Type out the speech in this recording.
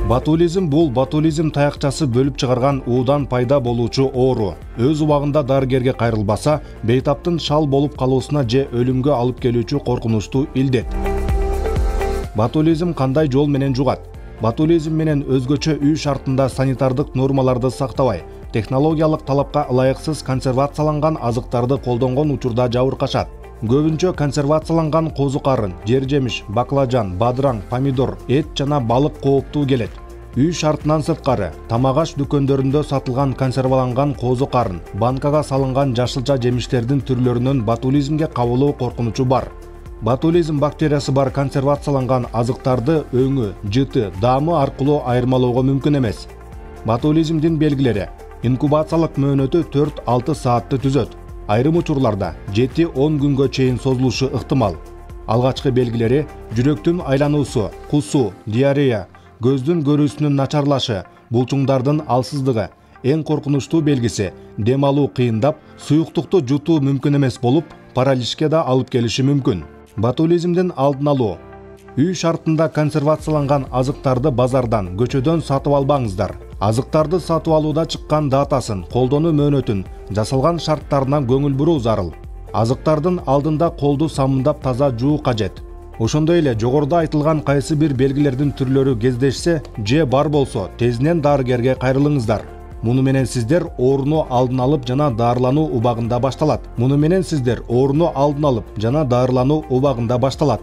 Ботулизм бул ботулизм таякчасы бөлүп чыгарган уудан пайда болуучу оору. Өз убагында дарыгерге кайрылбаса, бейтаптын шал болуп калуусуна же өлүмгө алып келүүчү коркунучтуу илдет. Ботулизм кандай жол менен жугат? Ботулизм менен өзгөчө үй шартында санитардык нормаларды сактабай, технологиялык талапка ылайыксыз консервацияланган азыктарды колдонгон учурда жабыркашат. Көбүнчө консервацияланган козу-карын, жер-жемиш, баклажан, бадыраң, помидор, эт жана балык кооптуу келет. Үй шартынан сырткары, тамак-аш дүкөндөрүндө сатылган консерваланган козу-карын, банкага салынган жашылча жемиштердин түрлөрүнөн ботулизмге кабылуу коркунучу бар. Ботулизм бактериясы бар консервацияланган азыктарды өңү, жыты, даамы аркылуу айырмалоого мүмкүн эмес. Ботулизмдин белгилери: инкубациялык мөөнөтү 4-6 саатты түзөт. Айрым учурларда 7-10 күнгө чейин созулушу ыктымал. Алгачкы белгилери: жүрөктүн айлануусу, кусуу, диарея, көздүн көрүүсүнүн начарлашы, булчуңдардын алсыздыгы. Эң коркунучтуу белгиси: дем алуу кыйындап, суюктукту жутуу мүмкүн эмес болуп, параличке да алып келиши мүмкүн. Ботулизмдин алдын алуу. Үй шартында консервацияланган азыктарды базардан, көчөдөн сатып албаңыздар. Азыктарды сатып алууда чыккан датасын, колдонуу мөөнөтүн, жасалган шарттарына көңүл буруу зарыл. Азыктардын алдында колду самындап таза жуу кажет. Ошондой эле жогоруда айтылган кайсы бир белгилердин түрлөрү кездешсе же бар болсо, тезинен дарыгерге кайрылыңыздар. Муну менен сиздер ооруну алдын алып жана даарылануу убагында башталат.